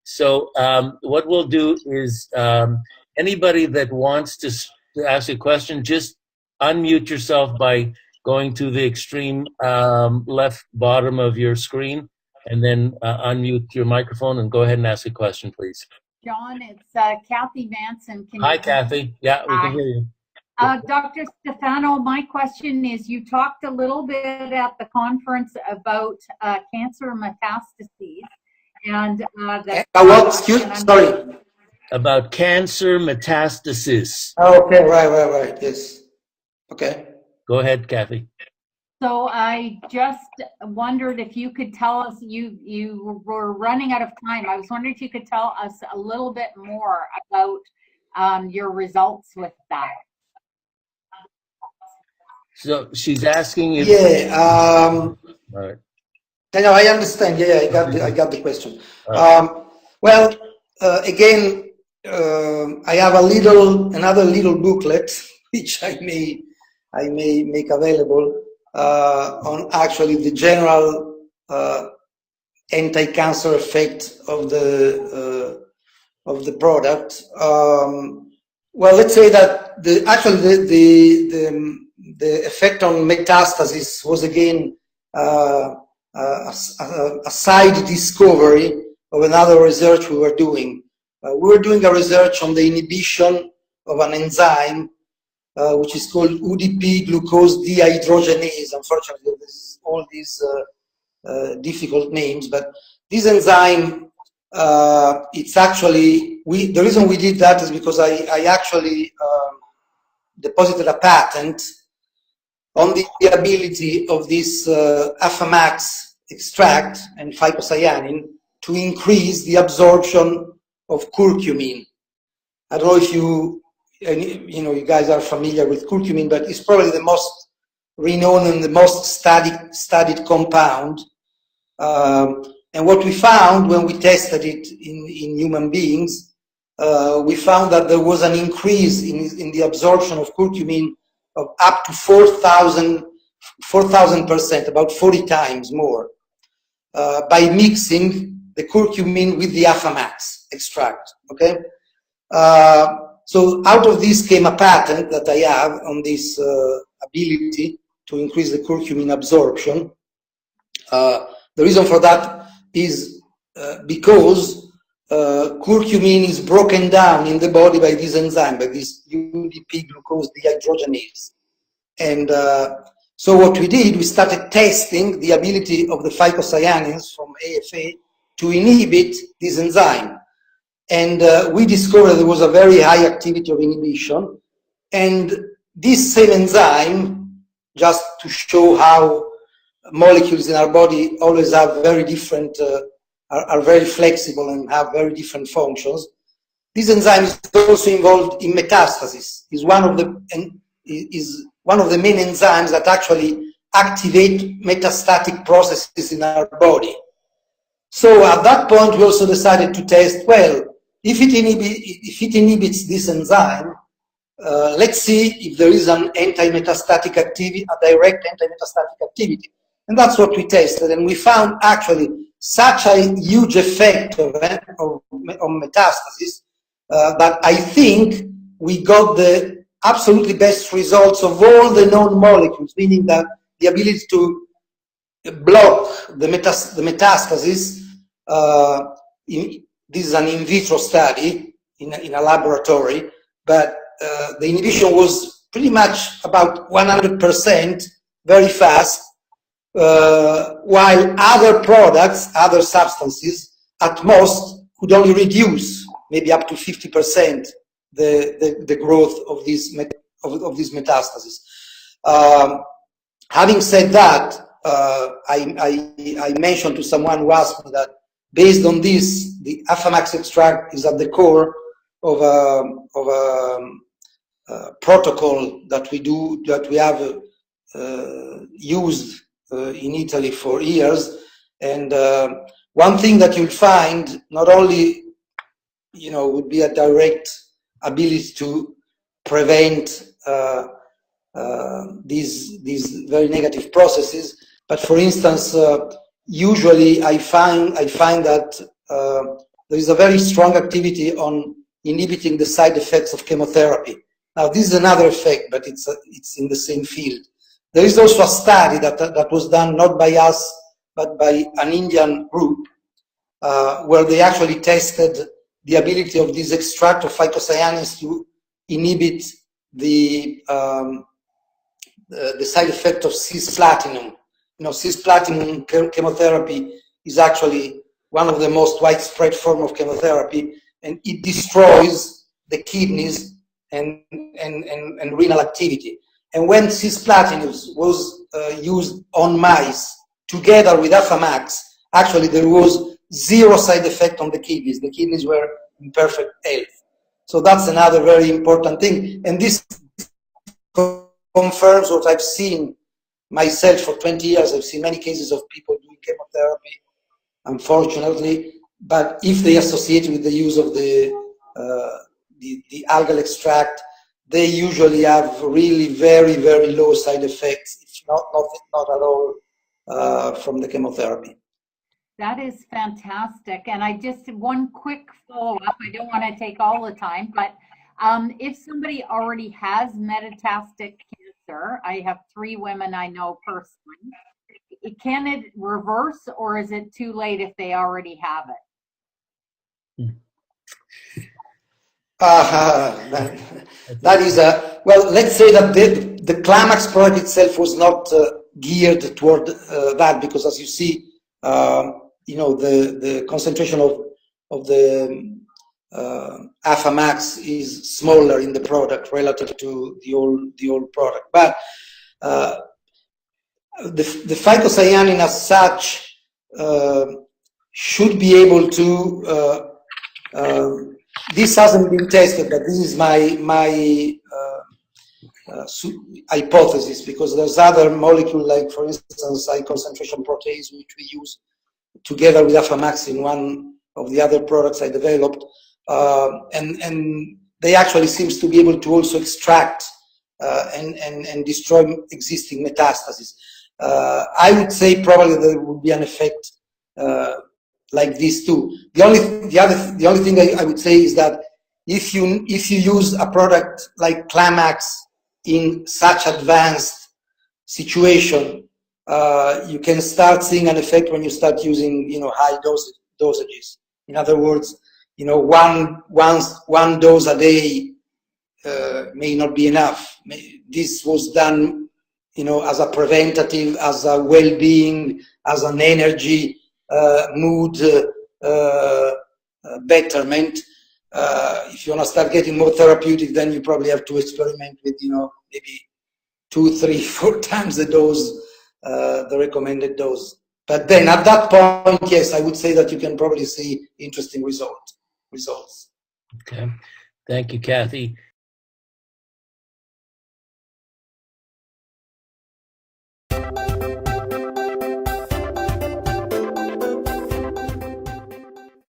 So what we'll do is anybody that wants to ask a question, just unmute yourself by going to the extreme left bottom of your screen, and then unmute your microphone and go ahead and ask a question, please. John, it's Kathy Manson. Hi, Kathy. Yeah, we can hear you. Dr. Stefano, my question is, you talked a little bit at the conference about cancer metastases. And sorry. About cancer metastasis. Oh, okay, right, yes. Okay. Go ahead, Kathy. So I just wondered if you could tell us, you were running out of time. I was wondering if you could tell us a little bit more about your results with that. So she's asking if... Yeah. All right. No, I understand. Yeah, I got the question. Right. Well, again, I have another little booklet which I may make available on actually the general anti-cancer effect of the product. Well, let's say that the effect on metastasis was again a side discovery of another research we were doing. We were doing a research on the inhibition of an enzyme which is called UDP glucose dehydrogenase. Unfortunately, this is all these difficult names, but this enzyme, it's actually, the reason we did that is because I actually deposited a patent on the ability of this Alphamax extract and phycocyanin to increase the absorption of curcumin. I don't know if you guys are familiar with curcumin, but it's probably the most renowned and the most studied compound. And what we found when we tested it in human beings, we found that there was an increase in the absorption of curcumin of up to 4,000%, about 40 times more, by mixing the curcumin with the Alphamax extract. Okay, so out of this came a patent that I have on this ability to increase the curcumin absorption. The reason for that is because curcumin is broken down in the body by this enzyme, by this UDP glucose dehydrogenase. And so what we did, we started testing the ability of the phycocyanins from AFA to inhibit this enzyme. And we discovered there was a very high activity of inhibition. And this same enzyme, just to show how molecules in our body always have very different, are very flexible and have very different functions. This enzyme is also involved in metastasis. Is one of the main enzymes that actually activate metastatic processes in our body. So at that point, we also decided to test, well, if it inhibits this enzyme, let's see if there is an anti-metastatic activity, a direct anti-metastatic activity. And that's what we tested, and we found actually such a huge effect on metastasis that I think we got the absolutely best results of all the known molecules, meaning that the ability to block the metastasis. This is an in vitro study in a laboratory, but the inhibition was pretty much about 100%, very fast, while other products, other substances, at most could only reduce maybe up to 50% the growth of this metastasis. Having said that, I mentioned to someone who asked me that based on this, the Alphamax extract is at the core of a protocol that we have used in Italy for years. And one thing that you'll find, not only would be a direct ability to prevent these very negative processes, but for instance, usually I find that there is a very strong activity on inhibiting the side effects of chemotherapy. Now, this is another effect, but it's in the same field. There is also a study that was done not by us, but by an Indian group, where they actually tested the ability of this extract of phycocyanins to inhibit the side effect of cisplatinum. You know, cisplatinum chemotherapy is actually one of the most widespread forms of chemotherapy, and it destroys the kidneys and renal activity. And when cisplatinum was used on mice together with Alphamax, actually there was zero side effect on the kidneys. The kidneys were in perfect health. So that's another very important thing. And this confirms what I've seen myself for 20 years. I've seen many cases of people doing chemotherapy, unfortunately, but if they associate with the use of the algal extract, they usually have really very, very low side effects, if not at all, from the chemotherapy. That is fantastic. And I just, one quick follow-up, I don't want to take all the time, but if somebody already has metastatic cancer, I have 3 women I know personally, can it reverse, or is it too late if they already have it? That is well, let's say that the KlaMax product itself was not geared toward that, because as you see, you know, the concentration of the Alphamax is smaller in the product relative to the old product. But the phycocyanin as such should be able to. This hasn't been tested, but this is my hypothesis, because there's other molecules, like for instance high concentration protease, which we use together with Alphamax in one of the other products I developed, and they actually seems to be able to also extract and destroy existing metastasis. I would say probably there would be an effect like this too. The only thing I would say is that if you use a product like KlaMax in such advanced situation, you can start seeing an effect when you start using, you know, high dosages. In other words, you know, one dose a day may not be enough. This was done, you know, as a preventative, as a well-being, as an energy, mood betterment. If you want to start getting more therapeutic, then you probably have to experiment with, you know, maybe 2, 3, 4 times the dose, the recommended dose. But then at that point, yes, I would say that you can probably see interesting results. Okay. Thank you, Kathy.